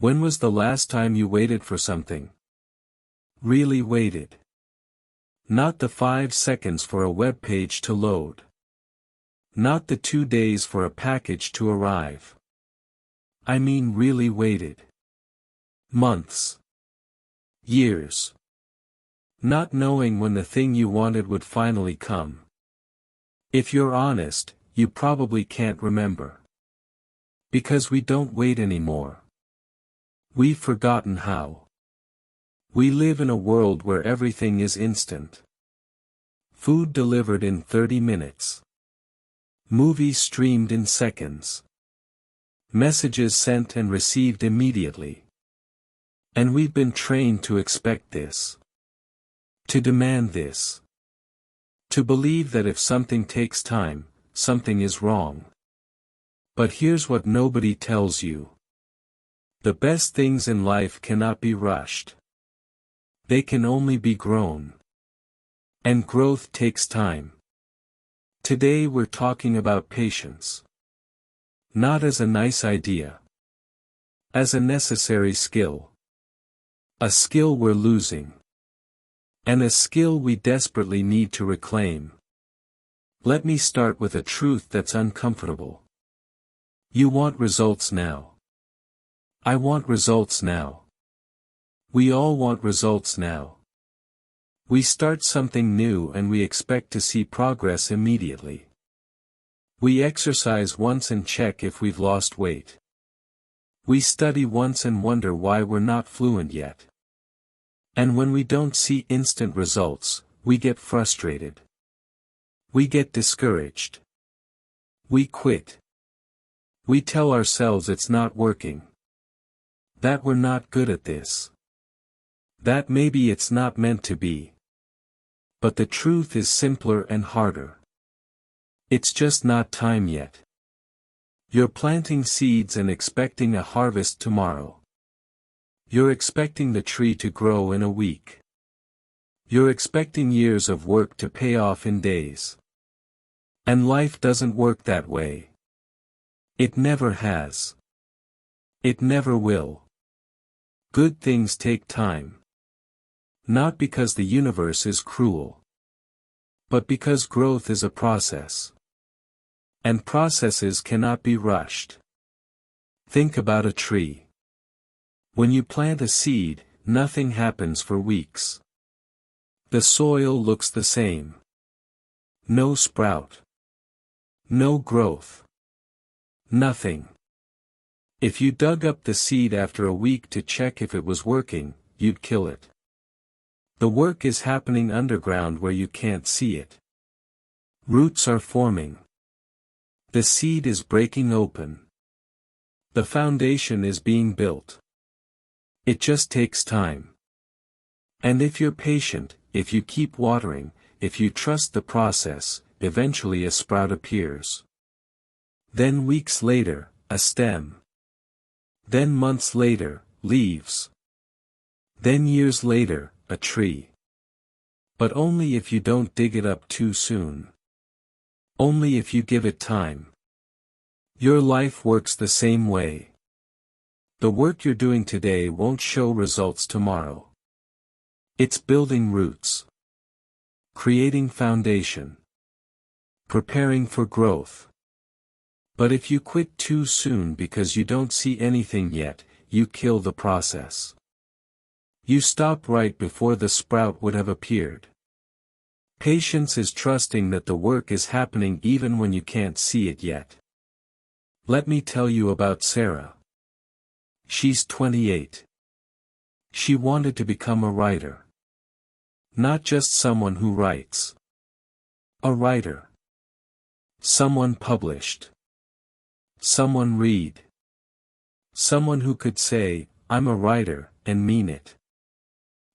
When was the last time you waited for something? Really waited. Not the 5 seconds for a web page to load. Not the 2 days for a package to arrive. I mean really waited. Months. Years. Not knowing when the thing you wanted would finally come. If you're honest, you probably can't remember. Because we don't wait anymore. We've forgotten how. We live in a world where everything is instant. Food delivered in 30 minutes. Movies streamed in seconds. Messages sent and received immediately. And we've been trained to expect this. To demand this. To believe that if something takes time, something is wrong. But here's what nobody tells you. The best things in life cannot be rushed. They can only be grown. And growth takes time. Today we're talking about patience. Not as a nice idea. As a necessary skill. A skill we're losing. And a skill we desperately need to reclaim. Let me start with a truth that's uncomfortable. You want results now. I want results now. We all want results now. We start something new and we expect to see progress immediately. We exercise once and check if we've lost weight. We study once and wonder why we're not fluent yet. And when we don't see instant results, we get frustrated. We get discouraged. We quit. We tell ourselves it's not working. That we're not good at this. That maybe it's not meant to be. But the truth is simpler and harder. It's just not time yet. You're planting seeds and expecting a harvest tomorrow. You're expecting the tree to grow in a week. You're expecting years of work to pay off in days. And life doesn't work that way. It never has. It never will. Good things take time. Not because the universe is cruel. But because growth is a process. And processes cannot be rushed. Think about a tree. When you plant a seed, nothing happens for weeks. The soil looks the same. No sprout. No growth. Nothing. If you dug up the seed after a week to check if it was working, you'd kill it. The work is happening underground where you can't see it. Roots are forming. The seed is breaking open. The foundation is being built. It just takes time. And if you're patient, if you keep watering, if you trust the process, eventually a sprout appears. Then weeks later, a stem. Then months later, leaves. Then years later, a tree. But only if you don't dig it up too soon. Only if you give it time. Your life works the same way. The work you're doing today won't show results tomorrow. It's building roots. Creating foundation. Preparing for growth. But if you quit too soon because you don't see anything yet, you kill the process. You stop right before the sprout would have appeared. Patience is trusting that the work is happening even when you can't see it yet. Let me tell you about Sarah. She's 28. She wanted to become a writer. Not just someone who writes. A writer. Someone published. Someone read. Someone who could say, "I'm a writer," and mean it.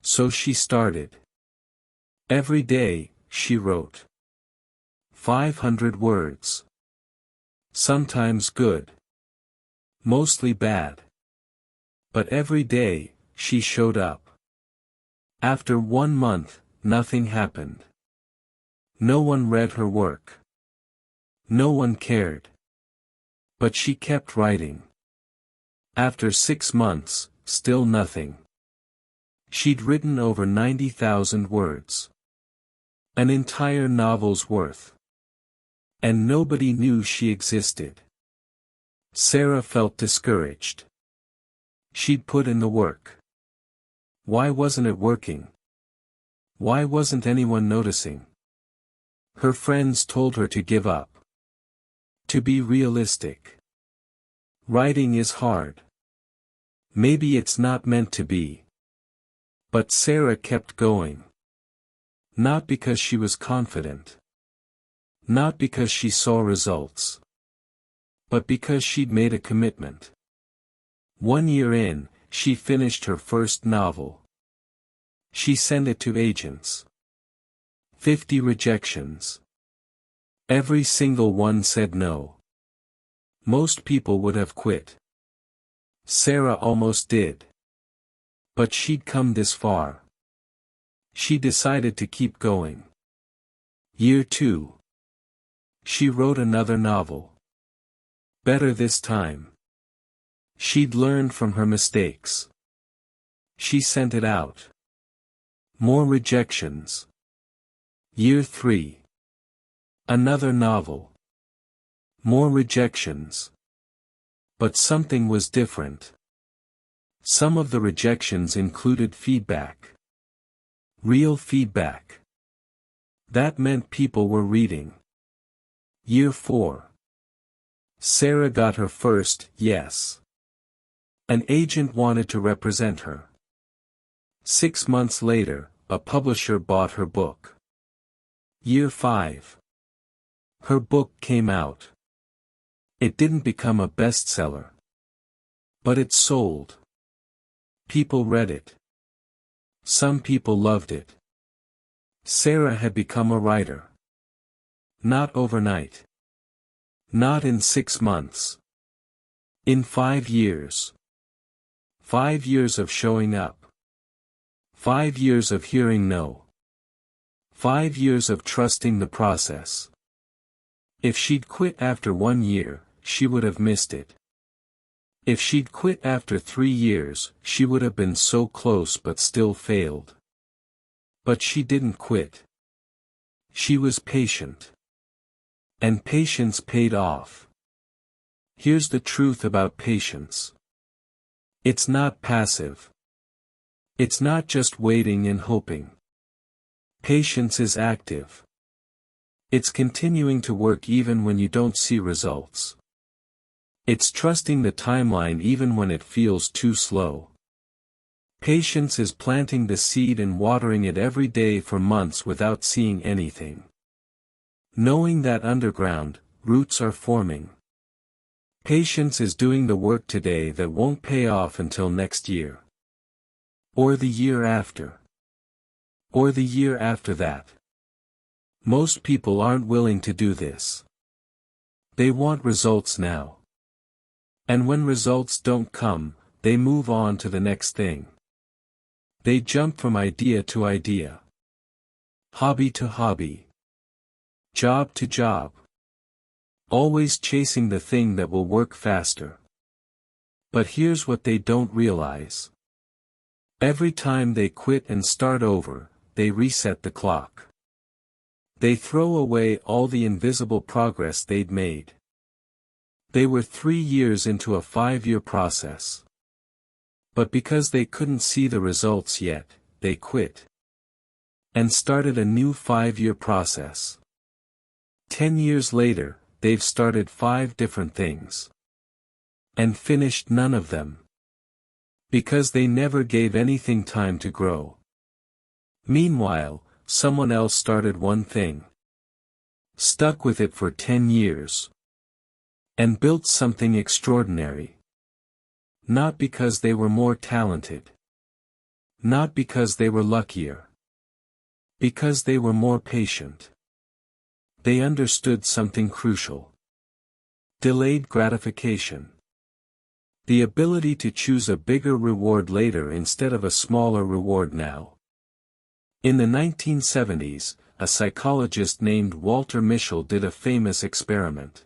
So she started. Every day, she wrote. 500 words. Sometimes good. Mostly bad. But every day, she showed up. After 1 month, nothing happened. No one read her work. No one cared. But she kept writing. After 6 months, still nothing. She'd written over 90,000 words. An entire novel's worth. And nobody knew she existed. Sarah felt discouraged. She'd put in the work. Why wasn't it working? Why wasn't anyone noticing? Her friends told her to give up. To be realistic. Writing is hard. Maybe it's not meant to be. But Sarah kept going. Not because she was confident. Not because she saw results. But because she'd made a commitment. 1 year in, she finished her first novel. She sent it to agents. 50 rejections. Every single one said no. Most people would have quit. Sarah almost did. But she'd come this far. She decided to keep going. Year 2. She wrote another novel. Better this time. She'd learned from her mistakes. She sent it out. More rejections. Year 3. Another novel. More rejections. But something was different. Some of the rejections included feedback. Real feedback. That meant people were reading. Year 4. Sarah got her first yes. An agent wanted to represent her. 6 months later, a publisher bought her book. Year 5. Her book came out. It didn't become a bestseller. But it sold. People read it. Some people loved it. Sarah had become a writer. Not overnight. Not in 6 months. In 5 years. 5 years of showing up. 5 years of hearing no. 5 years of trusting the process. If she'd quit after 1 year, she would have missed it. If she'd quit after 3 years, she would have been so close but still failed. But she didn't quit. She was patient. And patience paid off. Here's the truth about patience. It's not passive. It's not just waiting and hoping. Patience is active. It's continuing to work even when you don't see results. It's trusting the timeline even when it feels too slow. Patience is planting the seed and watering it every day for months without seeing anything. Knowing that underground, roots are forming. Patience is doing the work today that won't pay off until next year. Or the year after. Or the year after that. Most people aren't willing to do this. They want results now. And when results don't come, they move on to the next thing. They jump from idea to idea. Hobby to hobby. Job to job. Always chasing the thing that will work faster. But here's what they don't realize. Every time they quit and start over, they reset the clock. They throw away all the invisible progress they'd made. They were 3 years into a 5-year process. But because they couldn't see the results yet, they quit. And started a new 5-year process. 10 years later, they've started 5 different things. And finished none of them. Because they never gave anything time to grow. Meanwhile, someone else started one thing. Stuck with it for 10 years. And built something extraordinary. Not because they were more talented. Not because they were luckier. Because they were more patient. They understood something crucial. Delayed gratification. The ability to choose a bigger reward later instead of a smaller reward now. In the 1970s, a psychologist named Walter Mischel did a famous experiment.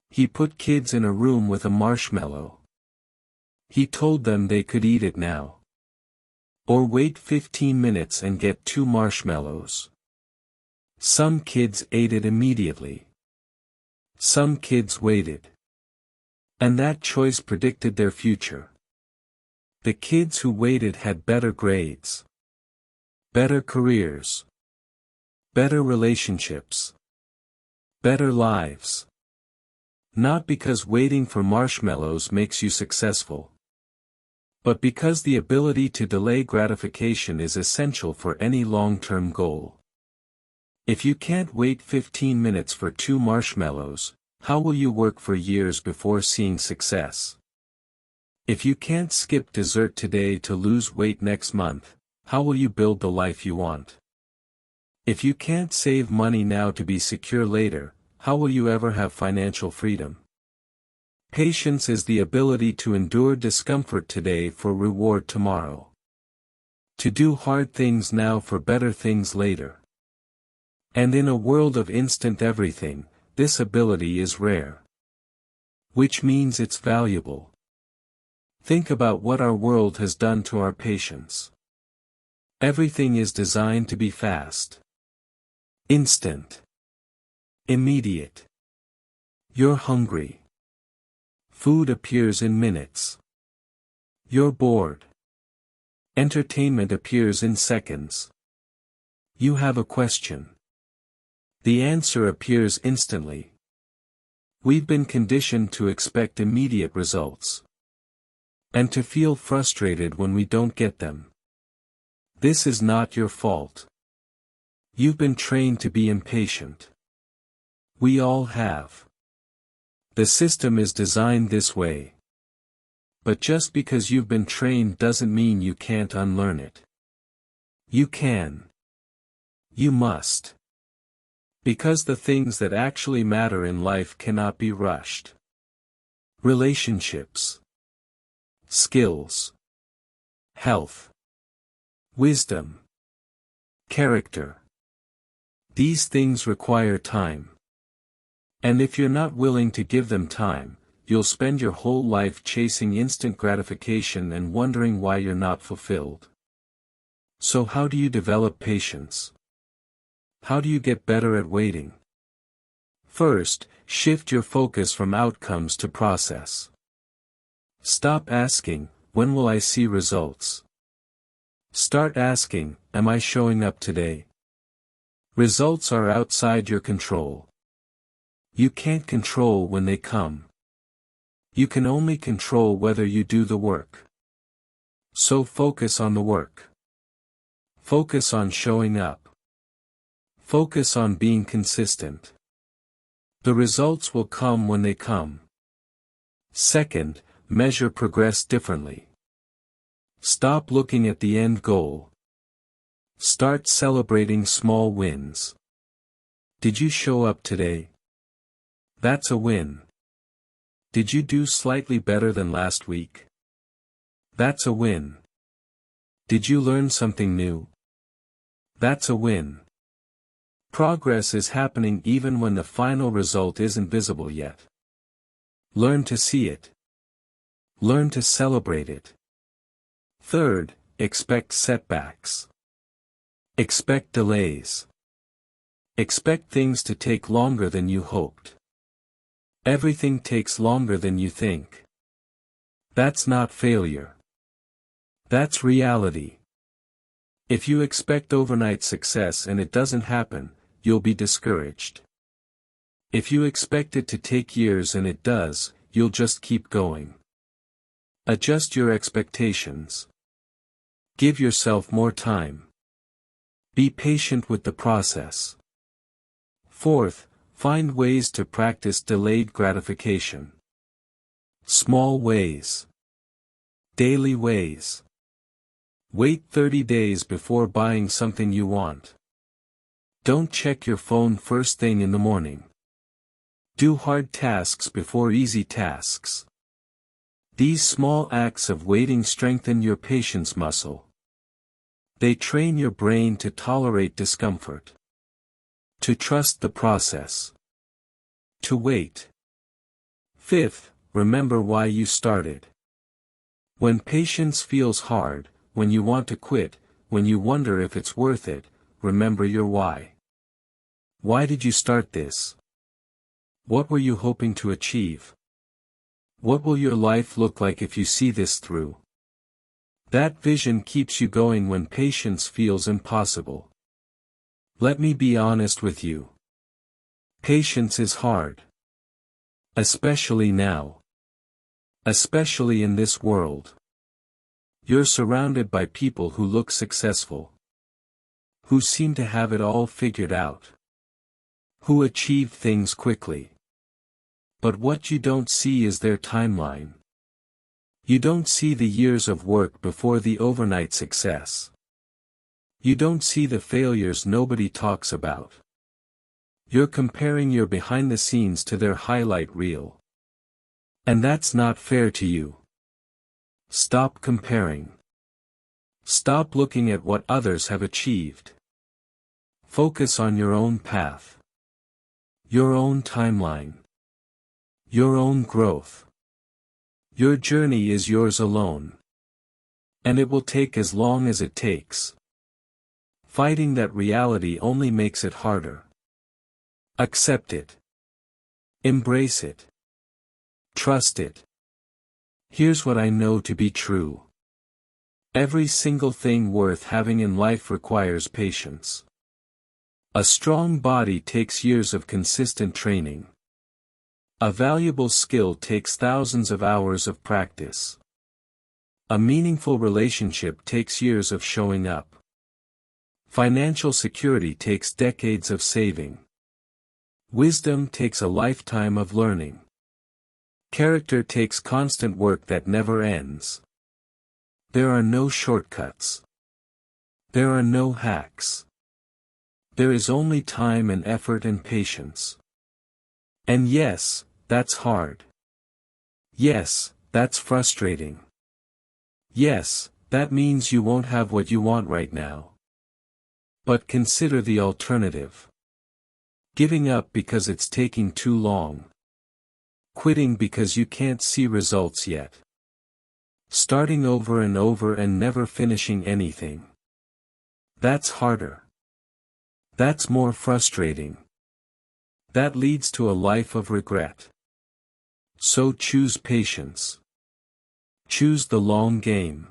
He put kids in a room with a marshmallow. He told them they could eat it now. Or wait 15 minutes and get 2 marshmallows. Some kids ate it immediately. Some kids waited. And that choice predicted their future. The kids who waited had better grades, better careers, better relationships, better lives. Not because waiting for marshmallows makes you successful, but because the ability to delay gratification is essential for any long-term goal. If you can't wait 15 minutes for 2 marshmallows, how will you work for years before seeing success? If you can't skip dessert today to lose weight next month, how will you build the life you want? If you can't save money now to be secure later, how will you ever have financial freedom? Patience is the ability to endure discomfort today for reward tomorrow. To do hard things now for better things later. And in a world of instant everything, this ability is rare. Which means it's valuable. Think about what our world has done to our patience. Everything is designed to be fast. Instant. Immediate. You're hungry. Food appears in minutes. You're bored. Entertainment appears in seconds. You have a question. The answer appears instantly. We've been conditioned to expect immediate results. And to feel frustrated when we don't get them. This is not your fault. You've been trained to be impatient. We all have. The system is designed this way. But just because you've been trained doesn't mean you can't unlearn it. You can. You must. Because the things that actually matter in life cannot be rushed. Relationships. Skills. Health. Wisdom. Character. These things require time. And if you're not willing to give them time, you'll spend your whole life chasing instant gratification and wondering why you're not fulfilled. So how do you develop patience? How do you get better at waiting? First, shift your focus from outcomes to process. Stop asking, when will I see results? Start asking, am I showing up today? Results are outside your control. You can't control when they come. You can only control whether you do the work. So focus on the work. Focus on showing up. Focus on being consistent. The results will come when they come. Second, measure progress differently. Stop looking at the end goal. Start celebrating small wins. Did you show up today? That's a win. Did you do slightly better than last week? That's a win. Did you learn something new? That's a win. Progress is happening even when the final result isn't visible yet. Learn to see it. Learn to celebrate it. Third, expect setbacks. Expect delays. Expect things to take longer than you hoped. Everything takes longer than you think. That's not failure. That's reality. If you expect overnight success and it doesn't happen, you'll be discouraged. If you expect it to take years and it does, you'll just keep going. Adjust your expectations. Give yourself more time. Be patient with the process. Fourth, find ways to practice delayed gratification. Small ways. Daily ways. Wait 30 days before buying something you want. Don't check your phone first thing in the morning. Do hard tasks before easy tasks. These small acts of waiting strengthen your patience muscle. They train your brain to tolerate discomfort. To trust the process. To wait. Fifth, remember why you started. When patience feels hard, when you want to quit, when you wonder if it's worth it, remember your why. Why did you start this? What were you hoping to achieve? What will your life look like if you see this through? That vision keeps you going when patience feels impossible. Let me be honest with you. Patience is hard. Especially now. Especially in this world. You're surrounded by people who look successful. Who seem to have it all figured out. Who achieve things quickly. But what you don't see is their timeline. You don't see the years of work before the overnight success. You don't see the failures nobody talks about. You're comparing your behind the scenes to their highlight reel. And that's not fair to you. Stop comparing. Stop looking at what others have achieved. Focus on your own path. Your own timeline. Your own growth. Your journey is yours alone. And it will take as long as it takes. Fighting that reality only makes it harder. Accept it. Embrace it. Trust it. Here's what I know to be true. Every single thing worth having in life requires patience. A strong body takes years of consistent training. A valuable skill takes thousands of hours of practice. A meaningful relationship takes years of showing up. Financial security takes decades of saving. Wisdom takes a lifetime of learning. Character takes constant work that never ends. There are no shortcuts. There are no hacks. There is only time and effort and patience. And yes, that's hard. Yes, that's frustrating. Yes, that means you won't have what you want right now. But consider the alternative. Giving up because it's taking too long. Quitting because you can't see results yet. Starting over and over and never finishing anything. That's harder. That's more frustrating. That leads to a life of regret. So choose patience. Choose the long game.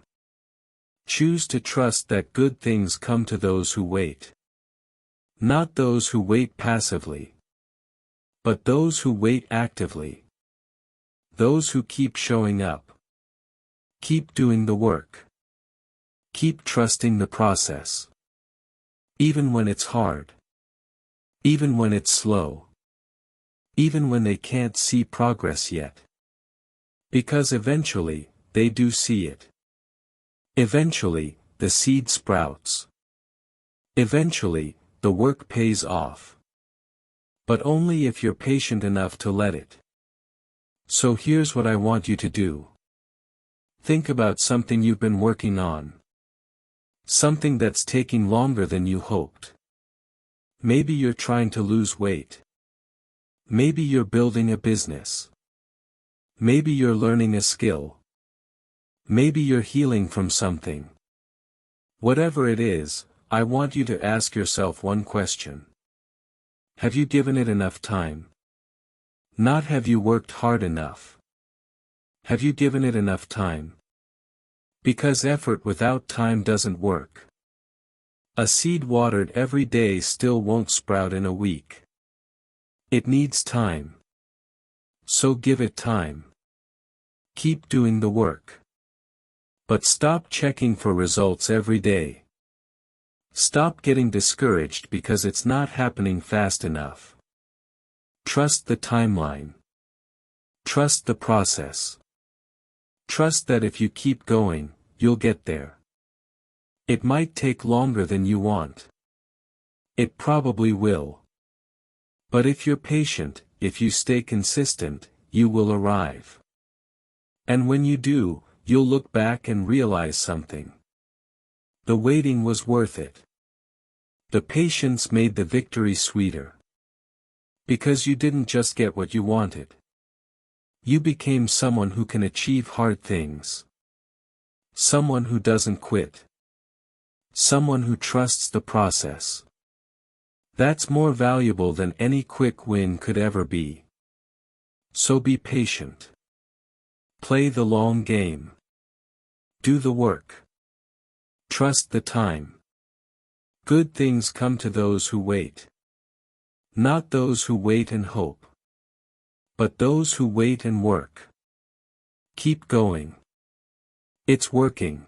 Choose to trust that good things come to those who wait. Not those who wait passively. But those who wait actively. Those who keep showing up. Keep doing the work. Keep trusting the process. Even when it's hard. Even when it's slow. Even when they can't see progress yet. Because eventually, they do see it. Eventually, the seed sprouts. Eventually, the work pays off. But only if you're patient enough to let it. So here's what I want you to do. Think about something you've been working on. Something that's taking longer than you hoped. Maybe you're trying to lose weight. Maybe you're building a business. Maybe you're learning a skill. Maybe you're healing from something. Whatever it is, I want you to ask yourself one question. Have you given it enough time? Not have you worked hard enough. Have you given it enough time? Because effort without time doesn't work. A seed watered every day still won't sprout in a week. It needs time. So give it time. Keep doing the work. But stop checking for results every day. Stop getting discouraged because it's not happening fast enough. Trust the timeline. Trust the process. Trust that if you keep going, you'll get there. It might take longer than you want. It probably will. But if you're patient, if you stay consistent, you will arrive. And when you do, you'll look back and realize something. The waiting was worth it. The patience made the victory sweeter. Because you didn't just get what you wanted. You became someone who can achieve hard things. Someone who doesn't quit. Someone who trusts the process. That's more valuable than any quick win could ever be. So be patient. Play the long game. Do the work. Trust the time. Good things come to those who wait. Not those who wait and hope. But those who wait and work. Keep going. It's working.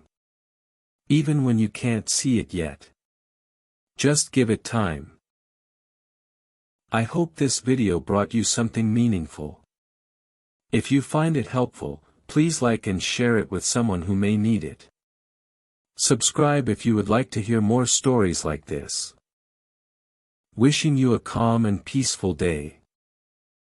Even when you can't see it yet. Just give it time. I hope this video brought you something meaningful. If you find it helpful, please like and share it with someone who may need it. Subscribe if you would like to hear more stories like this. Wishing you a calm and peaceful day.